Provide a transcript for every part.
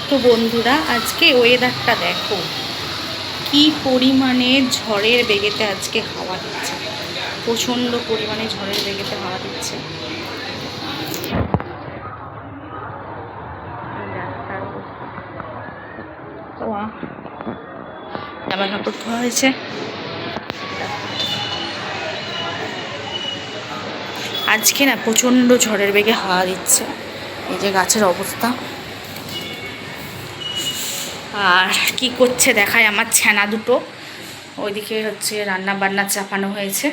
তো বন্ধুরা, আজকে ওয়েদারটা দেখো কি পরিমাণে ঝড়ের বেগেতে আজকে হাওয়া দিচ্ছে। প্রচণ্ড পরিমাণে ঝড়ের বেগেতে হাওয়া দিচ্ছে। জামা কাপড় ধোয়া হয়েছে। আজকে না প্রচণ্ড ঝড়ের বেগে হাওয়া দিচ্ছে। এই যে গাছের অবস্থা। আর কি করছে দেখায় আমার ছানা দুটো। ওইদিকে হচ্ছে রান্না বান্না চাপানো হয়েছে।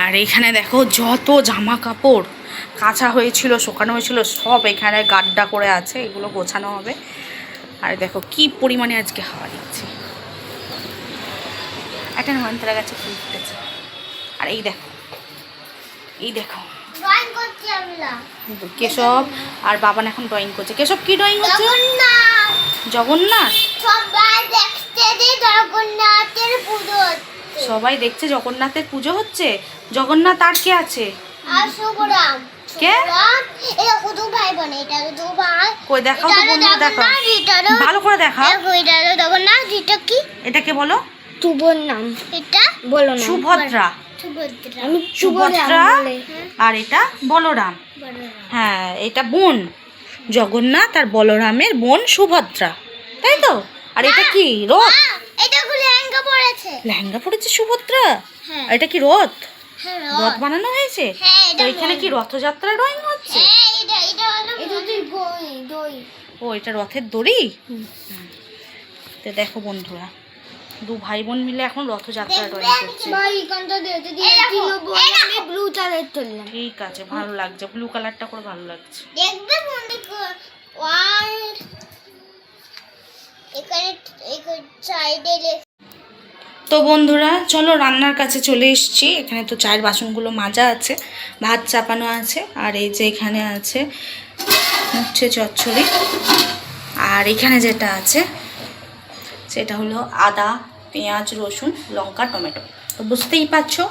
আর এখানে দেখো যত জামা কাপড় কাঁচা হয়েছিল, শুকানো হয়েছিল, সব এখানে গাড্ডা করে আছে। এগুলো গোছানো হবে। আর দেখো কি পরিমাণে আজকে হাওয়া দিচ্ছে। একটা নয়নতারা গাছে ফুল ফুটেছে। আর এই দেখো, এই দেখো কেশব আর বাবান এখন ড্রয়িং করছে। কেশব কি ড্রয়িং করছে? জগন্নাথ। সবাই দেখছে জগন্নাথের পুজো হচ্ছে। জগন্নাথ আর কে আছে? কে? কই দেখাও তো বন্ধু, দেখাও ভালো করে দেখাও। এটা কে বলো? শুভর নাম এটা বলো না। সুভদ্রা। আমি সুভদ্রা। আর এটা বলরাম। হ্যাঁ, এটা বোন জগন্নাথ আর বলরামের বোন সুভদ্রা, তাই তো? আর এটা কি রথ? লেহেঙ্গা পরেছে সুভদ্রা। আর এটা কি রথ? রথ বানানো হয়েছে। তো এখানে কি রথযাত্রা ড্রয়িং হচ্ছে? ও, এটা রথের দড়ি। তো দেখো বন্ধুরা, দু ভাই বোন মিলে এখন রথযাত্রা ড্রয়িং করছে। ঠিক আছে, ভালো লাগছে। ব্লু কালারটা করে ভালো লাগছে। তো বন্ধুরা চলো, রান্নার কাছে চলে এসেছি। এখানে তো চায়ের বাসনগুলো মাজা আছে, ভাত চাপানো আছে। আর এই যে এখানে আছে উচ্ছে চচ্চড়ি। আর এখানে যেটা আছে সেটা হলো আদা, পেঁয়াজ, রসুন, লঙ্কা, টমেটো। তো বুঝতেই পারছো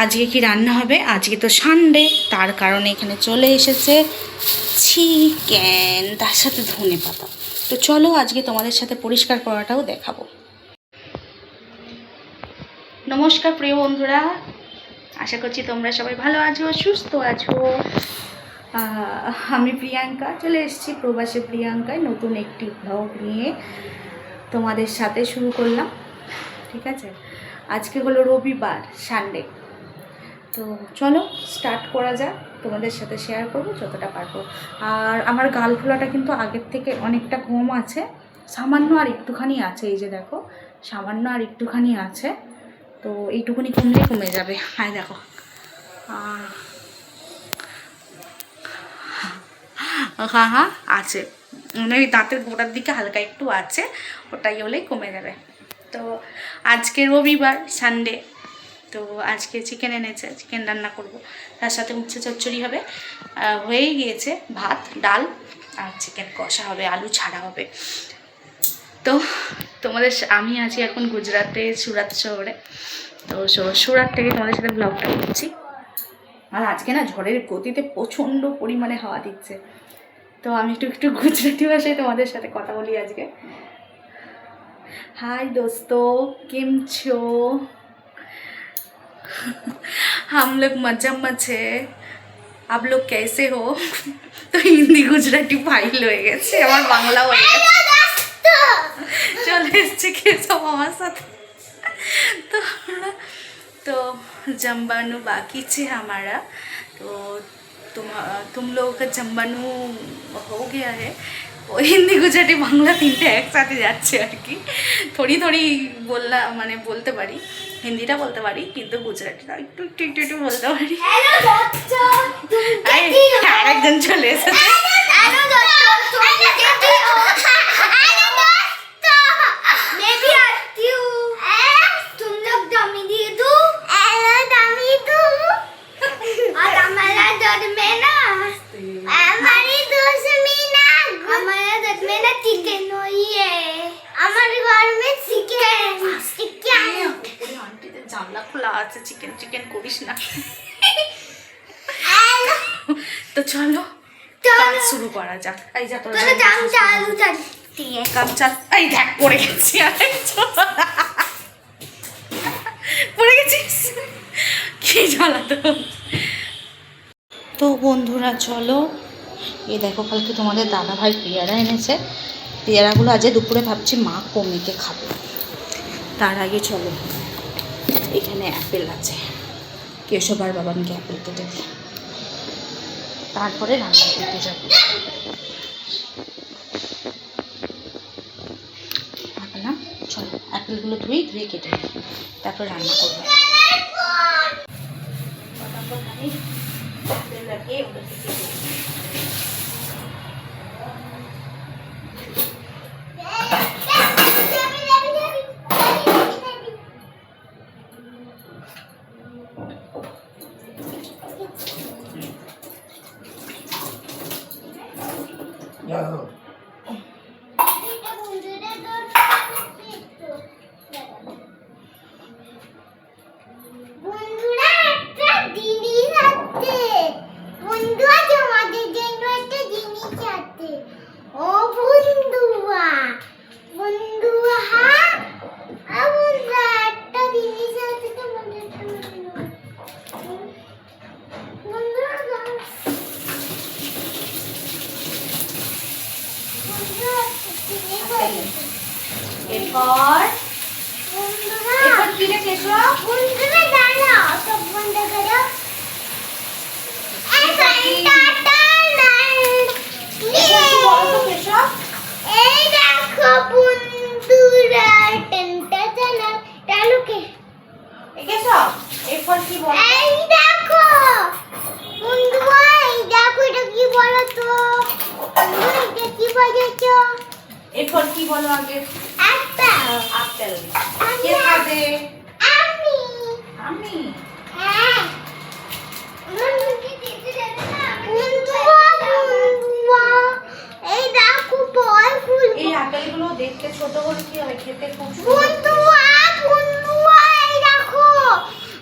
আজকে কি রান্না হবে। আজকে তো সানডে, তার কারণে এখানে চলে এসেছে চিকেন, তার সাথে ধনে পাতা। তো চলো আজকে তোমাদের সাথে পরিষ্কার করাটাও দেখাবো। নমস্কার প্রিয় বন্ধুরা, আশা করছি তোমরা সবাই ভালো আছো, সুস্থ আছো। আমি প্রিয়াঙ্কা চলে এসেছি প্রবাসী প্রিয়াঙ্কায় নতুন একটি ব্লগ নিয়ে তোমাদের সাথে শুরু করলাম। ঠিক আছে, আজকে হলো রবিবার, সানডে। তো চলো স্টার্ট করা যাক। তোমাদের সাথে শেয়ার করবো যতটা পারবো। আর আমার গাল ফোলাটা কিন্তু আগের থেকে অনেকটা কম আছে, সামান্য আর একটুখানি আছে। এই যে দেখো, সামান্য আর একটুখানি আছে। তো এইটুকুনি কমলে কমে যাবে। হ্যাঁ দেখো, হ্যাঁ হ্যাঁ আছে, মানে ওই দাঁতের গোড়ার দিকে হালকা একটু আছে, ওটাই হলেই কমে যাবে। তো আজকে রবিবার, সানডে। তো আজকে চিকেন এনেছে, চিকেন রান্না করব। তার সাথে উচ্ছে চচ্চড়ি হবে, হয়েই গিয়েছে। ভাত, ডাল আর চিকেন কষা হবে, আলু ছাড়া হবে। তো তোমাদের আমি আছি এখন গুজরাটে, সুরাট শহরে। তো সুরাট থেকে তোমাদের সাথে ব্লগটা করছি। আর আজকে না ঝড়ের গতিতে প্রচণ্ড পরিমাণে হাওয়া দিচ্ছে। তো আমি একটু গুজরাটি ভাষায় তোমাদের সাথে কথা বলি আজকে। हाय दोस्तों, केम छो? हम लोग मजा मचे, आप लोग कैसे हो? তো হিন্দি গুজরাটি ফাইল হয়ে গেছে, আমার বাংলা হয়ে গেছে। চলে এসছে কে সব আমার সাথে। तो जम्बानू बाकी छे हमारा। तो तुम लोगों का जम्बानू हो गया है। ওই হিন্দি গুজরাটি বাংলা তিনটে একসাথে যাচ্ছে আর কি। থোড়ি থোড়ি মানে বলতে পারি, হিন্দিটা বলতে পারি, কিন্তু গুজরাটিটা একটু একটু একটু একটু বলতে পারি। আরেকজন চলে এসেছে। জানলা খোলা আছে, চিকেন চিকেন করিস না। তো চলো কাজ শুরু করা যাক। এই যা তোর কাম চাল। এই দেখ পড়ে গেছি, পড়ে গেছিস, কি জ্বালা তো। তো বন্ধুরা চলো, এই দেখো কালকে তোমাদের দাদা ভাই পেয়ারা এনেছে। পেয়ারাগুলো আজ দুপুরে ভাবছি মা কমিকে খাবে। তার আগে চলো, এখানে অ্যাপেল আছে, কেশব আর বাবানকে অ্যাপেল কেটে দিই, তারপরে রান্না করতে যাবো। না চলো, অ্যাপেলগুলো ধুয়ে কেটে দিই, তারপর রান্না করবো। এরপর কি রে কেশব? বন্ধুরা দাঁড়াও, সব বন্ধ করো। এই দেখো বন্ধুরা, টেনটা জানা টালুকে কেশব। এরপর কি বল? এই দেখো বন্ধুরা, এই দেখো এটা কি বলো তো? এটা কি বলেছো? এরপর কি বলো আগে? আপেল। আপেল কে খাবে? আমি। আমি? হ্যাঁ। এই দেখো বল ফুল। এই আপেলগুলো দেখতে ছোট হলে কি হবে, খেতে খুব সুন্দর। বন্ধুরা এই দেখো,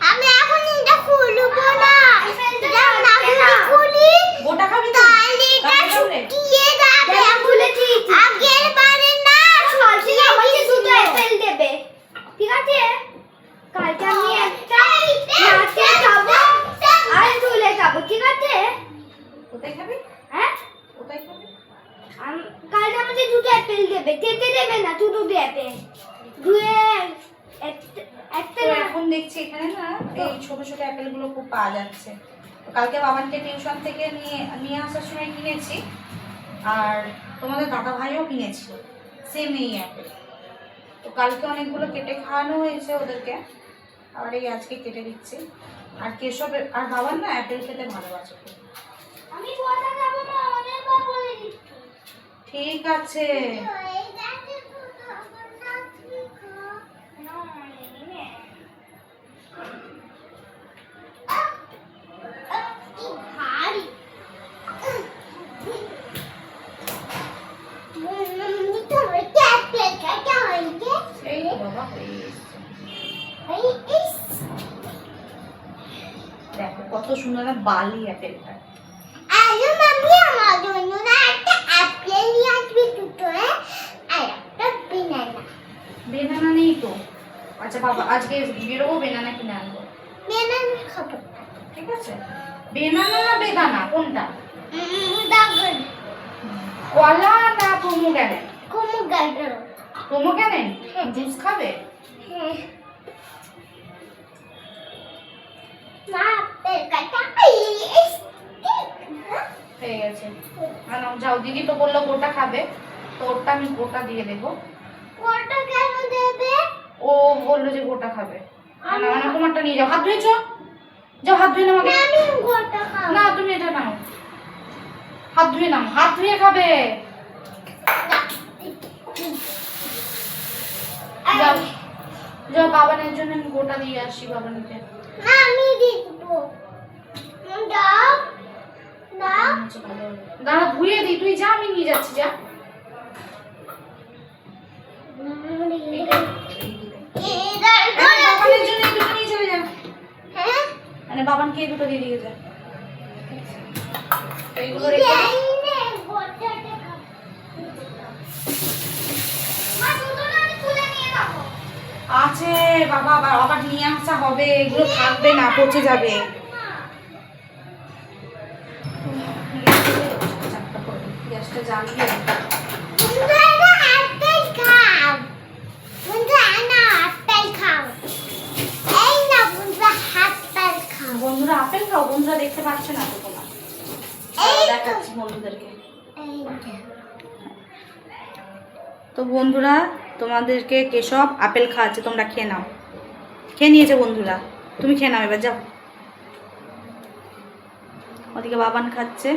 আমি এখন এটা খুলবো না, এটা খুলি গোটা খাবি তো, তাহলে এটা শুকিয়ে যাবে। খুলেছি আগের বারে না, সরষে আমাকে দুটো আপেল দেবে, ঠিক আছে? কালকে আমি একটা নাচে খাবো আর তুলে খাবো, ঠিক আছে? কোথায় খাবি? হ্যাঁ কোথায় খাবি? কালকে আমাকে দুটো আপেল দেবে, খেতে দেবে না, দুটো আপেল ধুয়ে একটা। এখন দেখছি এখানে না এই ছোট ছোট আপেলগুলো খুব পাওয়া যাচ্ছে। কালকে বাবানকে টিউশন থেকে নিয়ে আসার সময় কিনেছি, আর তোমাদের দাদা ভাইও কিনেছিল সেম এই আপেল। তো কালকে অনেকগুলো কেটে খাওয়ানো হয়েছে ওদেরকে, আবার এই আজকে কেটে দিচ্ছি। আর কেশব আর বাবার না অ্যাপেল খেতে ভালোবাসে। আমি কথা খাবো না, অনেক বার বলে দিচ্ছি। ঠিক আছে। দেখো কত সুন্দর বালি আপেলটা। আরে মাম্মি, আমার জন্য না একটা আপেল নিয়ে আসবি দুটো, আর একটা বেনানা। বেনানা নেই তো? আচ্ছা বাবা আজকে বেরোবো, বেনানা কিনে আনবো। বেনানা খাবো, ঠিক আছে? বেনানা না বেদানা কোনটা? দাগন। কলা না পোমোগ্রানেট? পোমোগ্রানেট। পোমোগ্রানেট জুস খাবে? হ্যাঁ। হয়ে গেছে, যাও। দিদি তো বললো গোটা খাবে, তো ওটা আমি গোটা দিয়ে দেবো। গোটা কেন দেবে? ও বললো যে গোটা খাবে। না তোমারটা নিয়ে যাও, হাত ধুয়েছ? যাও হাত ধুয়ে নাও। আমি গোটা খাবো না, তুমি এটা নাও, হাত ধুয়ে নাও, হাত ধুয়ে খাবে। যাও যাও, বাবানের জন্য আমি গোটা দিয়ে আসি। বাবানকে আমি দিব। দাও দাও, দাঁড়া ধুয়ে দিই, তুই যা, আমি নিয়ে যাচ্ছি, যা। বাবানের জন্য দুটো নিয়ে চলে যা। হ্যাঁ মানে বাবানকে দুটো দিয়ে দিয়ে যা, এইগুলো রেখে বাবা, আবার আবার নিয়ে আসা হবে, এগুলো থাকবে না, পচে যাবে। গ্যাসটা জ্বালিয়ে বন্ধুরা আপেল খাও, বন্ধুরা দেখতে পাচ্ছে না তো তোমার, দেখাচ্ছি বন্ধুদেরকে। তো বন্ধুরা তোমাদেরকে কেশব আপেল খাওয়াচ্ছে, তোমরা খেয়ে নাও। খেয়ে নিয়েছে বন্ধুরা, তুমি খেয়ে নাও এবার, যাও। ওদিকে বাবান খাচ্ছে।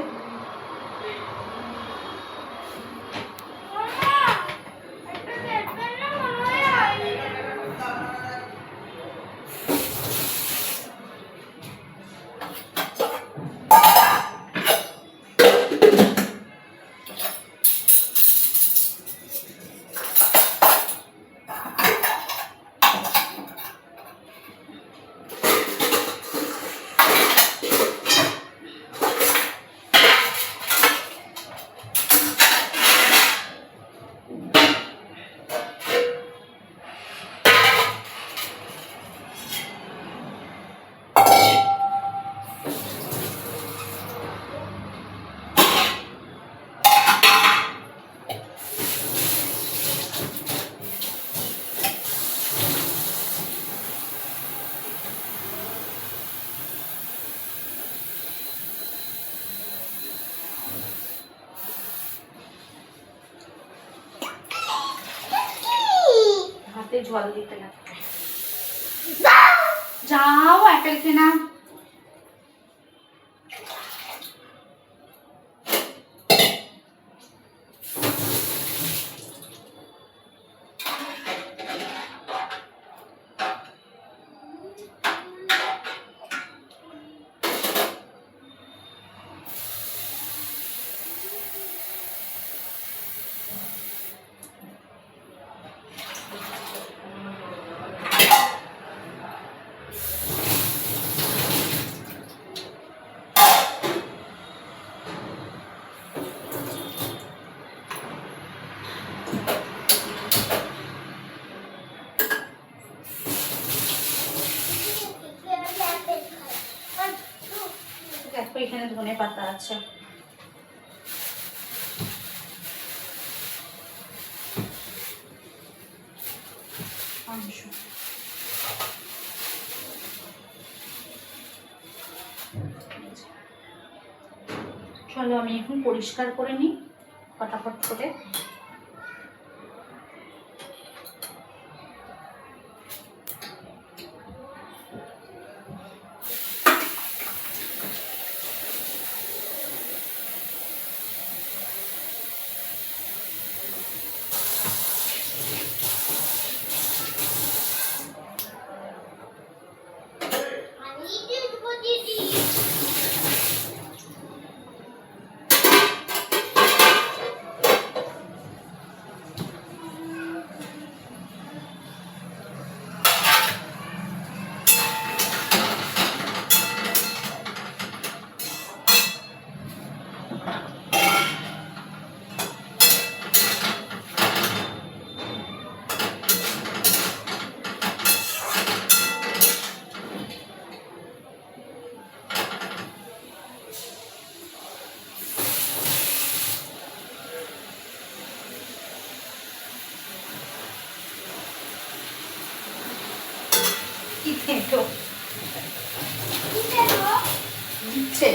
হাতে জল দিতে লাগবে। যাও আপেল খেয়ে নাও। দেখো এখানে ধনে পাতা আছে। চলো আমি এখন পরিষ্কার করে নিই ফটাফট করে। দিচ্ছে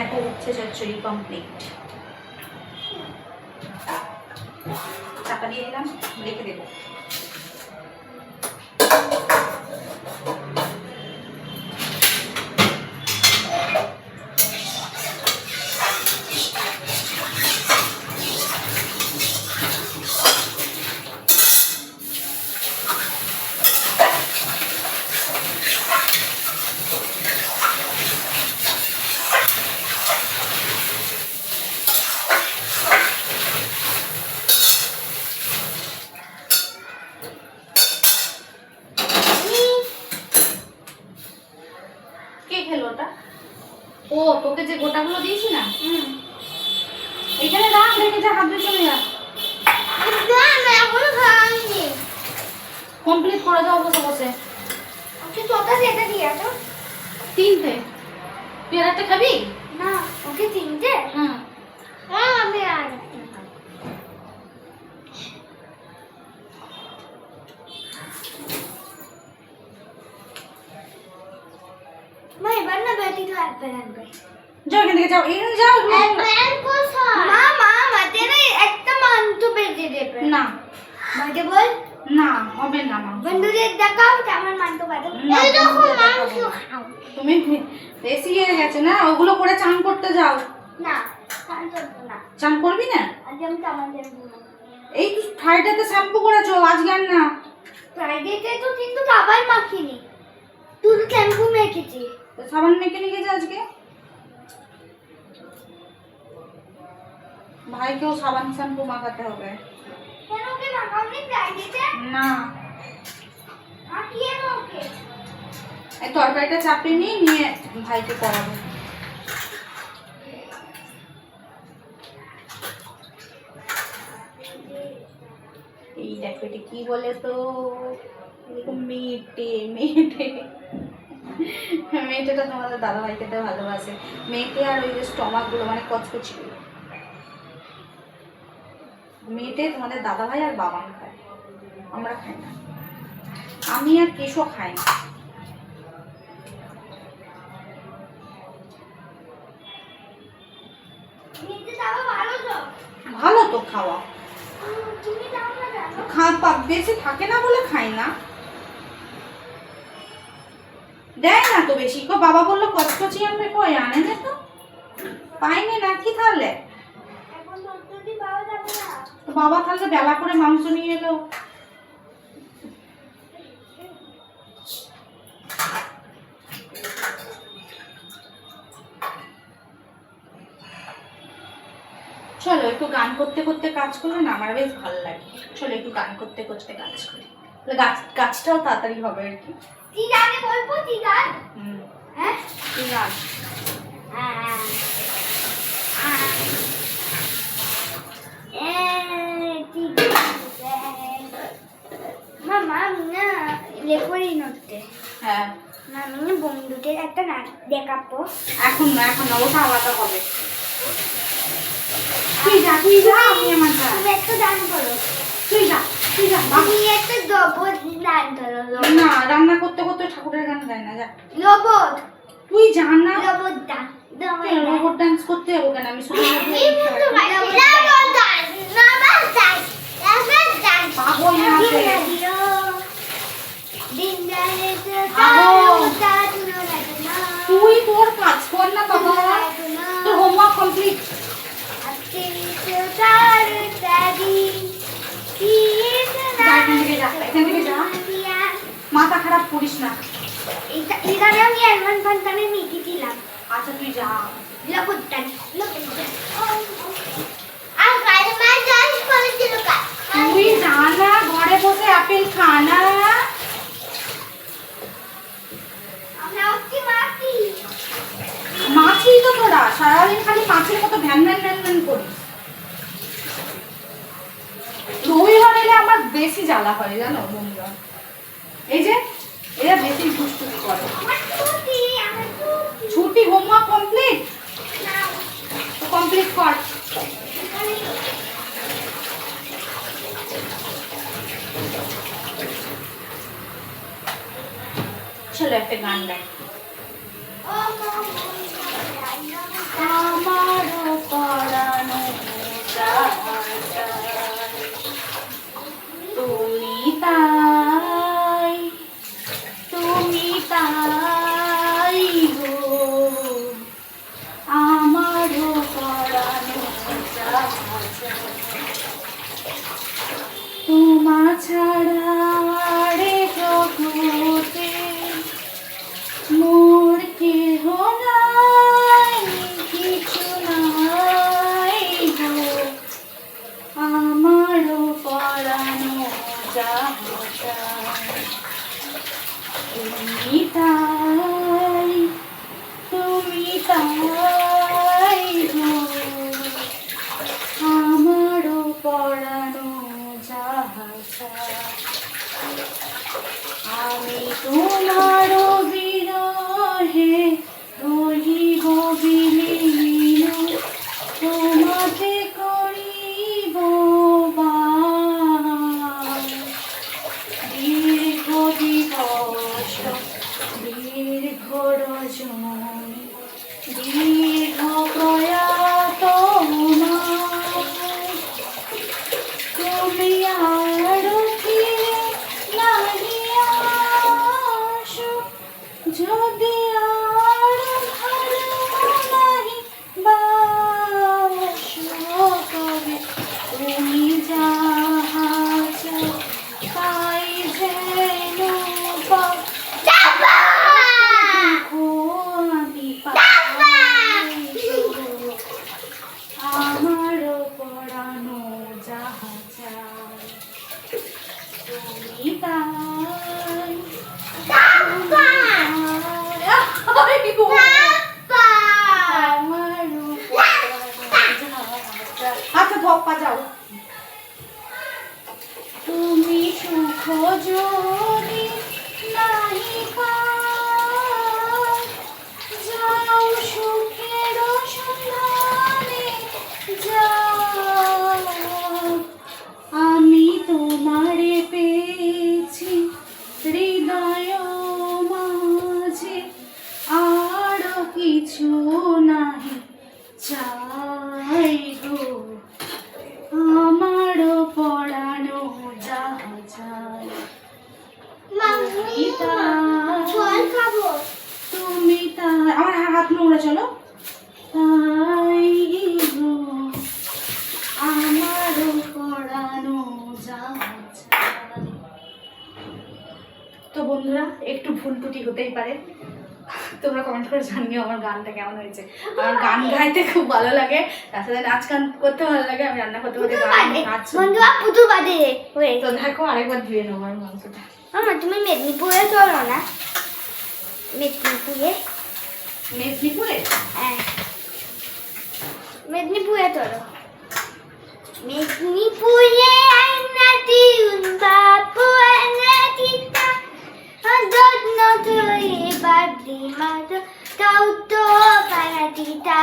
দেখো উচ্ছে চচ্চড়ি কমপ্লিট। চাপা দিয়ে দিলাম, রেখে দেবো। ও তোকে যে গোটাগুলো দিয়েছি না, এখানে রাখ, রেখে যা, হাত দিয়ে চলে যা। কমপ্লিট করে দাও বসে বসে। তিনটে? তুই আর একটা খাবি? না ওকে তিনটে। হুম। আমি আর মা এবার না বেটি তো অ্যাপেল আনবে। যাও এখান থেকে, যাও এখানে যাও। অ্যাপেল কোথায়? মা মা মাতে না একটা মান্তু বেজে দেবে। না মাকে বল না, হবে না মা। বন্ধুদের দেখাও আমার মান্তু বাদে। না, এই দেখো বন্ধুদের মাংস দেখাবো। খাও। তুমি বেশি হয়ে গেছে না, ওগুলো করে চান করতে যাও। না খান করবো না। চান করবি না? আজ আমি সাবান দেবো না। এই ফ্রাইডেতে শ্যাম্পু করেছো, আজকে আর না। ফ্রাইডেতে তো কিন্তু সাবান মাখিনি, তুই শ্যাম্পু মেখেছি। তো সাবান মেখে নিয়ে গেছে আজকে। ভাইকেও সাবান শ্যাম্পু মাখাতে হবে। কেন ওকে মাখাওনি ফ্রাইডেতে? না, মাখিয়ে না ওকে। এই তরকারিটা চাপিয়ে নিয়ে ভাইকে করাবো। এই দেখো এটা কি বলে তো, এরকম মেটে মেটে মেটেটা তোমাদের দাদাভাই খেতে ভালোবাসে। মেটে আর ওই যে স্টমাক গুলো মানে কচকচি, মেটে তোমাদের দাদাভাই আর বাবান খায়, আমরা খাই না। আমি আর কেশো খাই না। নিতে যাবো ভালো তো। ভালো তো খাওয়া, তুমি যাও না কেন? বেশি থাকে না বলে খাই না। দেয় না তো বেশি। বাবা বললো কচকচি আনবে, কই আনে না তো, পাইনি নাকি তাহলে। এখন তো যদি পাওয়া যাবে না। তো বাবা তাহলে বেলা করে মাংস নিয়ে এলো। চলো একটু গান করতে করতে কাজ করলে না আমার বেশ ভালো লাগে। চলো একটু গান করতে করতে কাজ করি, কাজটাও তাড়াতাড়ি হবে আর কি। কি জানে বলবো কি গান? হ্যাঁ কি গান? মামা আমি না লেখরি নড়তে। হ্যাঁ আমি না বন্ধুদের একটা নাচ দেখাবো। এখন না, এখন না, ওটা আলাদা হবে। তুই যা আমি আমার যা। তুমি একটা গান করো। তুই যা তুমি একটা রোবট গান করো। না, রান্না করতে করতে ঠাকুরের গান গায় না, যা। রোবট, তুই জান না রোবট গান। রোবট ডান্স করতে যাবো কেন? আমি শুধু পাগল না আছে। তুই তোর কাজ কর না বাবা, তোর হোমওয়ার্ক কমপ্লিট। এখান থেকে যা, মাথা খারাপ করিস না। এখানে আমি এমন ফান্তানে মিটি দিলাম। আচ্ছা তুই যা। লবুটান আর গায়ে মাছ ডান্স করেছিল কা। তুই যা না, ঘরে বসে আপেল খা না। আমরা ওকে মাটি মাছি তো তোরা সারাদিন খালি মাছের মতো ভ্যান ভ্যান ভ্যান ভ্যান করিস। রবিবার এলে আমার বেশি জ্বালা হয় জানো বন্ধুরা, এই যে এরা বেশি দুষ্টুমি করে। আমার ছুটি ছুটি, হোমওয়ার্ক কমপ্লিট, না তো কমপ্লিট কর। চলো একটা গান গাই। ও আমারও পরানো যাহা চায় তুমি তাই, তুমি তাই গো, আমারও পরানো যাহা চায় তোমা ছাড়া রে জগতে মোর কেহ নাই, কিছু নাই গো, আমারও পরানো যাহা চায় তুমি তাই, তুমি তাই গো, আমারও পরানো যাহা চায় আমি তোমার বিরহে রহিব বিলীন, তোমাকে করিব বাস। দীর্ঘ দিবস, দীর্ঘ রজনী, দীর্ঘ প্রয়াত মাস, তুমি আরো ফিরে নাহি আসো, যদি আর ভালো নাহি বাসো, তবে তুমি যাহা চাও তাই যেন পাও, দুঃখ আমি পাই গো, আমারও পরানো যাহা চায় তুমি তাই, আমারও পরানো যাহা চায়। আচ্ছা ধপ্পা যাও। তুমি সুখ যদি নাহি পাও, যাও সুখের সন্ধানে যাও, আমি তোমারে পেয়েছি হৃদয় মাঝে, আরো কিছু নাহি চাই গো, আমারও পরানো যাহা চায় তুমি তাই, তুমি তাই, আমার হাত নোংরা, চলো তাই গো, আমারও পরানো যাহা চায়। তো বন্ধুরা একটু ভুল ত্রুটি হতেই পারে, তোমরা কমেন্ট করে জানিও আমার গানটা কেমন হয়েছে। আমার গান গাইতে খুব ভালো লাগে, তার সাথে নাচ গান করতে ভালো লাগে, আমি রান্না করতে করতে গান নাচ। বন্ধুরা পুজো বাদে হয়ে তো দেখো আরেকবার ধুয়ে নেবো আমার মাংসটা। আমার তুমি মেদিনীপুরে চলো না, মেদিনীপুরে, মেদিনীপুরে হ্যাঁ মেদিনীপুরে চলো, মেদিনীপুরে আইনাটি বাপু আইনাটি তা যত্ন ধরে বাদলি মাত তাও তো পারাটি তা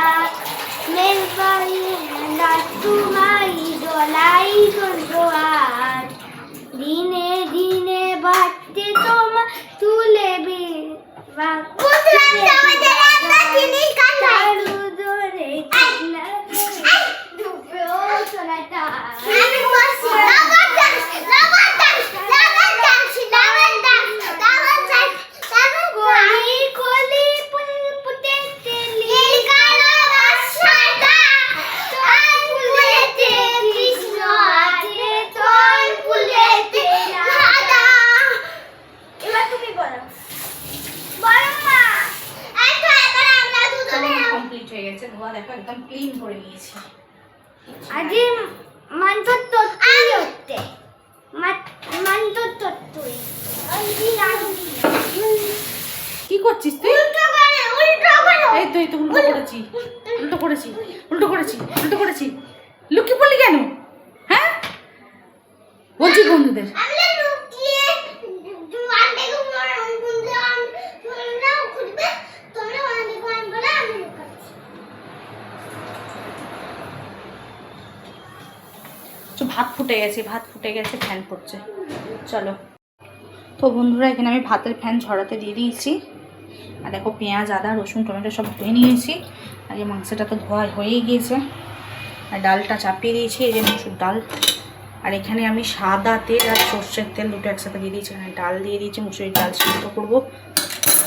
মেল পাই না তোমাই দলাই গন্ধ দিনে দিনে বাড়তে তোমার তুলে এবার তুমি বলো, বলো মা। কমপ্লিট হয়ে গেছে, ধোয়া দেখো একদম ক্লিন করে নিয়েছি। আগে মানতো তত্ত্বই হতে মানতো তত্ত্বই কি করছিস তুই? এই তো এই তো উল্টো করেছি, উল্টো করেছি, উল্টো করেছি, উল্টো করেছি। লুকিয়ে পড়লি কেন? হ্যাঁ বলছি বন্ধুদের ভাত ফুটে গেছে, ভাত ফুটে গেছে, ফ্যান পড়ছে। চলো তো বন্ধুরা এখানে আমি ভাতের ফ্যান ঝরাতে দিয়ে দিয়েছি। আর দেখো পেঁয়াজ, আদা, রসুন, টমেটো সব ধুয়ে নিয়েছি। আগে মাংসটা তো ধোয়া হয়েই গিয়েছে। আর ডালটা চাপিয়ে দিয়েছি, এই যে মুসুর ডাল। আর এখানে আমি সাদা তেল আর সর্ষের তেল দুটো একসাথে দিয়ে দিয়েছি। এখানে ডাল দিয়ে দিয়েছি, মুসুরির ডাল সিদ্ধ করবো।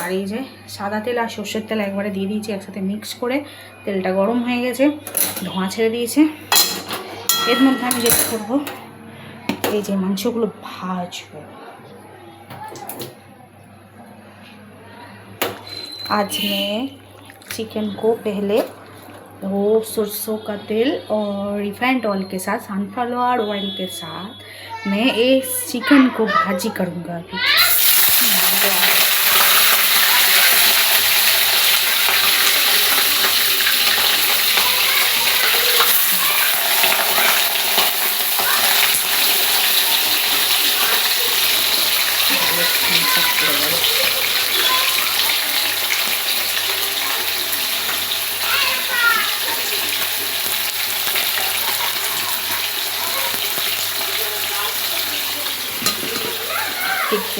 আর এই যে সাদা তেল আর সর্ষের তেল একবারে দিয়ে দিয়েছি একসাথে মিক্স করে। তেলটা গরম হয়ে গেছে, ধোঁয়া ছেড়ে দিয়েছে। এর মধ্যে আমি যেটা করবো, এই যে মাংসগুলো ভাজবো। आज मैं चिकन को पहले वो सरसों का तेल और रिफाइंड ऑयल के साथ, सनफ्लावर ऑयल के साथ मैं इस चिकन को भाजी करूँगा अभी।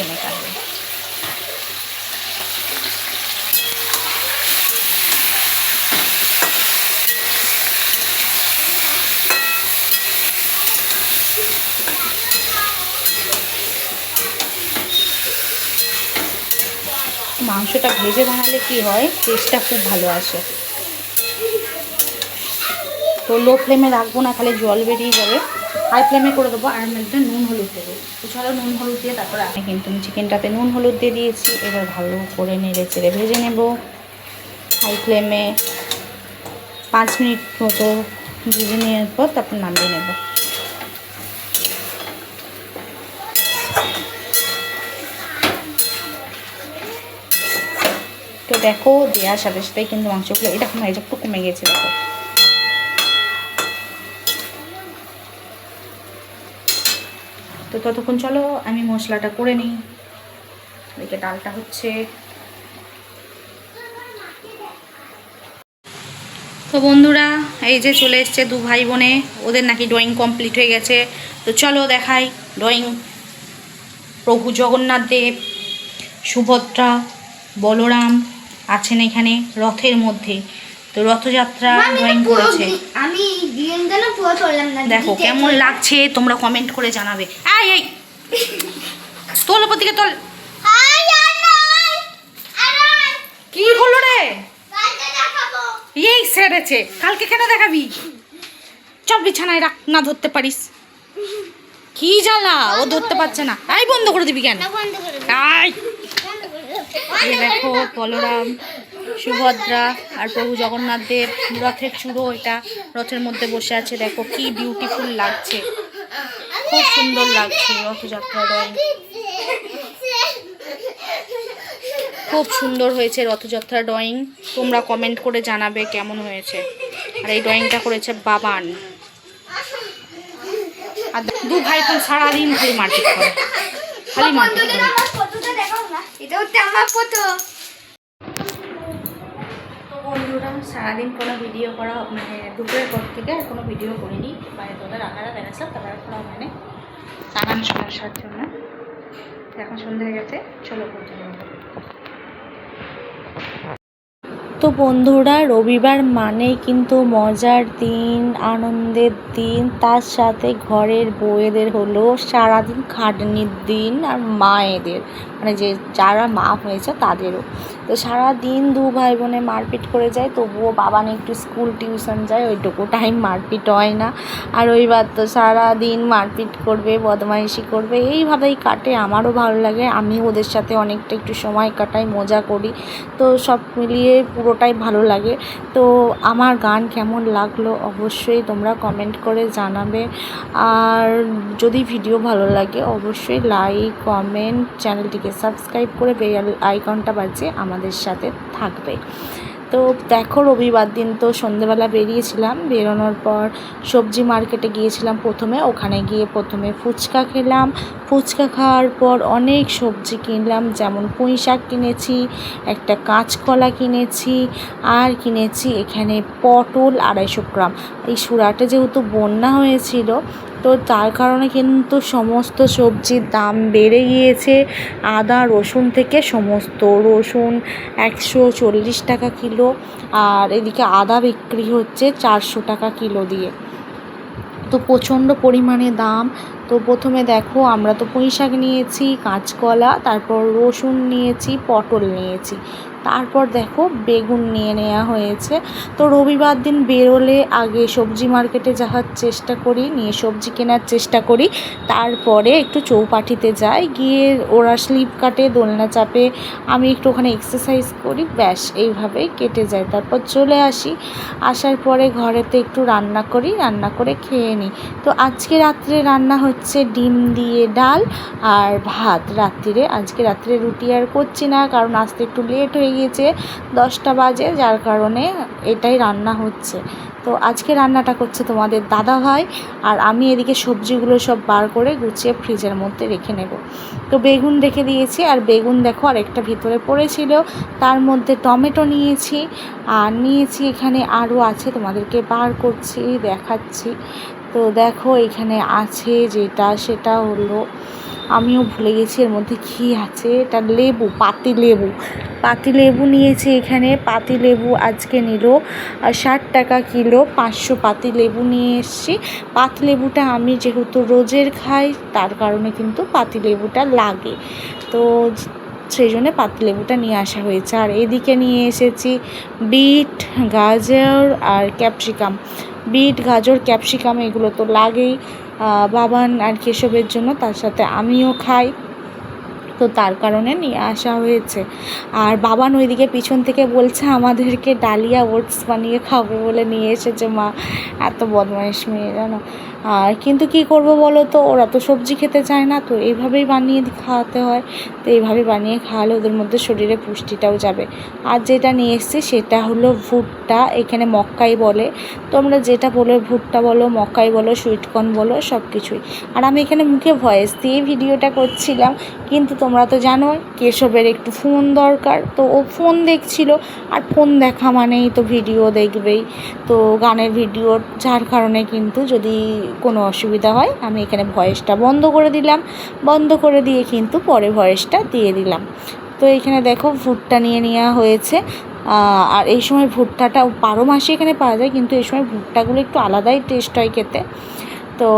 निकाल মাংসটা ভেজে বানালে কি হয়, টেস্টটা খুব ভালো আসে। তো লো ফ্লেমে রাখবো না, খালি জল বেরিয়ে যাবে। হাই ফ্লেমে করে দেবো। আর মধ্যে নুন হলুদ দেবো। তো চলো নুন হলুদ দিয়ে তারপরে আমি কিন্তু চিকেনটাতে নুন হলুদ দিয়ে দিয়েছি। এবার ভালো করে নেড়ে চেড়ে ভেজে নেব হাই ফ্লেমে। 5 মিনিট মতো ভেজে নেওয়ার পর তারপর নামিয়ে নেব। তো দেখো দেওয়ার সাথে সাথেই কিন্তু মাংসগুলো এটা একটু কমে গেছে। দেখো তো ততক্ষণ চলো আমি মশলাটা করে নিই। এদিকে ডালটা হচ্ছে। তো বন্ধুরা এই যে চলে এসছে 2 ভাই বোনে, ওদের নাকি ড্রয়িং কমপ্লিট হয়ে গেছে। তো চলো দেখাই ড্রয়িং। প্রভু জগন্নাথ দেব, সুভদ্রা, বলরাম আছেন এখানে রথের মধ্যে। তো রথযাত্রা ড্রয়িং করেছে। আমি ডিজাইনটা পুরো করলাম না। দেখো কেমন লাগছে তোমরা কমেন্ট করে জানাবে। এই তোল ওপর দিকে তোল। কি হলো রে? এই সেরেছে, কালকে কেন দেখাবি? চল বিছানায় রাখ, না ধরতে পারিস। কি জ্বালা, ও ধরতে পারছে না। এই বন্ধ করে দিবি কেন? এই দেখো বলরাম, সুভদ্রা আর প্রভু জগন্নাথ দেব রথের চূড়ো, এটা রথের মধ্যে বসে আছে। দেখো কি বিউটিফুল লাগছে, খুব সুন্দর লাগছে রথযাত্রা ড্রয়িং। খুব সুন্দর হয়েছে রথযাত্রা ড্রয়িং। তোমরা কমেন্ট করে জানাবে কেমন হয়েছে। আর এই ড্রয়িংটা করেছে বাবান। আর 2 ভাই বোন সারাদিন খালি মারপিট করে, খালি মারপিট করে। তো বন্ধুরা সারাদিন কোনো ভিডিও করা মানে দুপুরের পর থেকে আর কোনো ভিডিও করিনি। মানে তোদের রাখারা দেখাচ্ছিলাম, তারপরে করা মানে সাগান সমস্যার জন্য। এখন সন্ধ্যা হয়ে গেছে, চলো করতে হবে। তো বন্ধুরা রবিবার মানেই কিন্তু মজার দিন, আনন্দের দিন, তার সাথে ঘরের বউয়েদের হলো সারাদিন খাটনির দিন। আর মায়েদের মানে যে যারা মা হয়েছে তাদেরও তো সারাদিন 2 ভাই বোনে মারপিট করে যায়। তবুও বাবান একটু স্কুল টিউশন যায়, ওইটুকু টাইম মারপিট হয় না। আর রবিবার তো সারাদিন মারপিট করবে, বদমাইশি করবে, এইভাবেই কাটে। আমারও ভালো লাগে, আমি ওদের সাথে অনেকটা একটু সময় কাটাই, মজা করি। তো সব মিলিয়ে পুরোটাই ভালো লাগে। তো আমার গান কেমন লাগলো অবশ্যই তোমরা কমেন্ট করে জানাবে। আর যদি ভিডিও ভালো লাগে অবশ্যই লাইক, কমেন্ট, চ্যানেলটিকে সাবস্ক্রাইব করে বেল আইকনটা বাজিয়ে আমাদের সাথে থাকবে। তো তো দেখো রবিবার দিন তো সন্ধেবেলা বেরিয়েছিলাম, বেরোনোর পর সবজি মার্কেটে গিয়েছিলাম প্রথমে, ওখানে গিয়ে প্রথমে ফুচকা খেলাম। ফুচকা খাওয়ার পর অনেক সবজি কিনলাম, যেমন পুঁই শাক কিনেছি, একটা কাঁচকলা কিনেছি, আর কিনেছি এখানে পটল 250 গ্রাম। এই সুরাটে যেহেতু বন্যা হয়েছিল, তো তার কারণে কিন্তু সমস্ত সবজির দাম বেড়ে গিয়েছে। আদা রসুন থেকে সমস্ত, রসুন 140 টাকা কিলো, আর এদিকে আদা বিক্রি হচ্ছে 400 টাকা কিলো দিয়ে। তো প্রচণ্ড পরিমাণে দাম। তো প্রথমে দেখো আমরা তো পুঁই শাক নিয়েছি, কাঁচকলা, তারপর রসুন নিয়েছি, পটল নিয়েছি, তারপর দেখো বেগুন নিয়ে নেওয়া হয়েছে। তো রবিবার দিন বেরোলে আগে সবজি মার্কেটে যাওয়ার চেষ্টা করি, নিয়ে সবজি কেনার চেষ্টা করি, তারপরে একটু চৌপাটিতে যাই, গিয়ে ওরা স্লিপ কাটে, দোলনা চাপে, আমি একটু ওখানে এক্সারসাইজ করি, ব্যাস এইভাবেই কেটে যায়। তারপর চলে আসি, আসার পরে ঘরেতে একটু রান্না করি, রান্না করে খেয়ে নিই। তো আজকে রাত্রে রান্না হচ্ছে ডিম দিয়ে ডাল আর ভাত রাত্রিরে। আজকে রাত্রে রুটি আর করছি না, কারণ আসতে একটু লেট হয়ে গিয়েছে, 10টা বাজে, যার কারণে এটাই রান্না হচ্ছে। তো আজকে রান্নাটা করছে তোমাদের দাদা ভাই, আর আমি এদিকে সবজিগুলো সব বার করে গুছিয়ে ফ্রিজের মধ্যে রেখে নেব। তো বেগুন রেখে দিয়েছি, আর বেগুন দেখো আরেকটা ভিতরে পড়েছিল, তার মধ্যে টমেটো নিয়েছি, আর নিয়েছি এখানে আরও আছে, তোমাদেরকে বার করছি দেখাচ্ছি। তো দেখো এখানে আছে যেটা, সেটা হলো, আমিও ভুলে গেছি এর মধ্যে কী আছে, এটা লেবু, পাতি লেবু নিয়েছি এখানে। পাতি লেবু আজকে নিল 60 টাকা কিলো, 500 পাতি লেবু নিয়ে এসেছি। পাতি লেবুটা আমি যেহেতু রোজের খাই, তার কারণে কিন্তু পাতি লেবুটা লাগে, তো সেই জন্য পাতি লেবুটা নিয়ে আসা হয়েছে। আর এদিকে নিয়ে এসেছি বিট, গাজর আর ক্যাপসিকাম। বিট, গাজর, ক্যাপসিকাম এগুলো তো লাগেই বাবান আর কেশবের জন্য, তার সাথে আমিও খাই, তো তার কারণে নিয়ে আসা হয়েছে। আর বাবান ওইদিকে পিছন থেকে বলছে আমাদেরকে ডালিয়া ওটস বানিয়ে খাবে বলে নিয়ে এসেছে মা। এত বদমাইশ মেয়ে জানো। আর কিন্তু কি করব বলো তো, ওরা তো সবজি খেতে চায় না, তো এইভাবেই বানিয়ে খাওয়াতে হয়। তো এইভাবে বানিয়ে খাওয়ালে ওদের মধ্যে শরীরে পুষ্টিটাও যাবে। আর যেটা নিয়ে এসেছি সেটা হলো ভুট্টা, এখানে মক্কাই বলে, তোমরা যেটা বলো, ভুট্টা বলো, মক্কাই বলো, সুইটকর্ন বলো, সব কিছুই। আর আমি এখানে মুখে ভয়েস দিয়ে ভিডিওটা করছিলাম, কিন্তু তোমরা তো জানো কেশবের একটু ফোন দরকার, তো ও ফোন দেখছিল, আর ফোন দেখা মানেই তো ভিডিও দেখবেই, তো গানের ভিডিও, যার কারণে কিন্তু যদি কোনো অসুবিধা হয় আমি এখানে ভয়েসটা বন্ধ করে দিলাম, বন্ধ করে দিয়ে কিন্তু পরে ভয়েসটা দিয়ে দিলাম। তো এখানে দেখো ভুট্টা নিয়ে নেওয়া হয়েছে, আর এই সময় ভুট্টাটা 12 মাসে এখানে পাওয়া যায়, কিন্তু এই সময় ভুট্টাগুলো একটু আলাদাই টেস্ট হয় খেতে, তো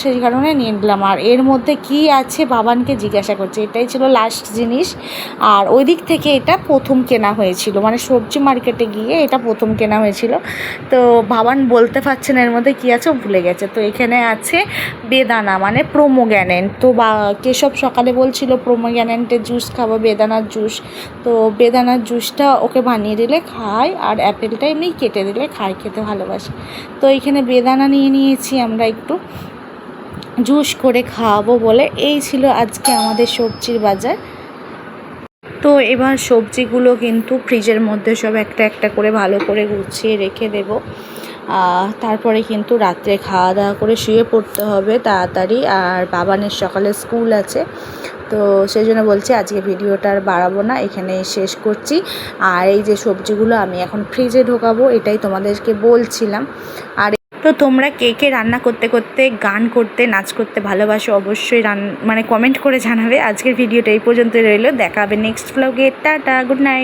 সেই কারণে নিয়ে নিলাম। আর এর মধ্যে কি আছে বাবানকে জিজ্ঞাসা করছে, এটাই ছিল লাস্ট জিনিস। আর ওই দিক থেকে এটা প্রথম কেনা হয়েছিল, মানে সবজি মার্কেটে গিয়ে এটা প্রথম কেনা হয়েছিল। তো বাবান বলতে পারছে না এর মধ্যে কী আছে, ও ভুলে গেছে। তো এখানে আছে বেদানা, মানে প্রোমোগ্যানেন্ট। তো কেশব সকালে বলছিল প্রোমোগ্যানেন্টের জুস খাবো, বেদানার জুস। তো বেদানার জুসটা ওকে বানিয়ে দিলে খায়, আর অ্যাপেলটা এমনি কেটে দিলে খায়, খেতে ভালোবাসে। তো এখানে বেদানা নিয়ে নিয়েছি আমরা একটু জুস করে খাওয়াবো বলে। এই ছিল আজকে আমাদের সবজির বাজার। তো এবার সবজিগুলো কিন্তু ফ্রিজের মধ্যে সব একটা একটা করে ভালো করে গুছিয়ে রেখে দেব, তারপরে কিন্তু রাত্রে খাওয়া দাওয়া করে শুয়ে পড়তে হবে তাড়াতাড়ি। আর বাবানের সকালে স্কুল আছে, তো সেই জন্য বলছি আজকে ভিডিওটা আর বাড়াবো না, এখানে শেষ করছি। আর এই যে সবজিগুলো আমি এখন ফ্রিজে ঢোকাবো, এটাই তোমাদেরকে বলছিলাম। আর তো তোমরা কে কে রান্না করতে করতে, গান করতে, নাচ করতে ভালোবাসো, অবশ্যই মানে কমেন্ট করে জানাবে। আজকের ভিডিওটা এই পর্যন্ত রইলো, দেখা হবে নেক্সট ব্লগে। Tata, good night.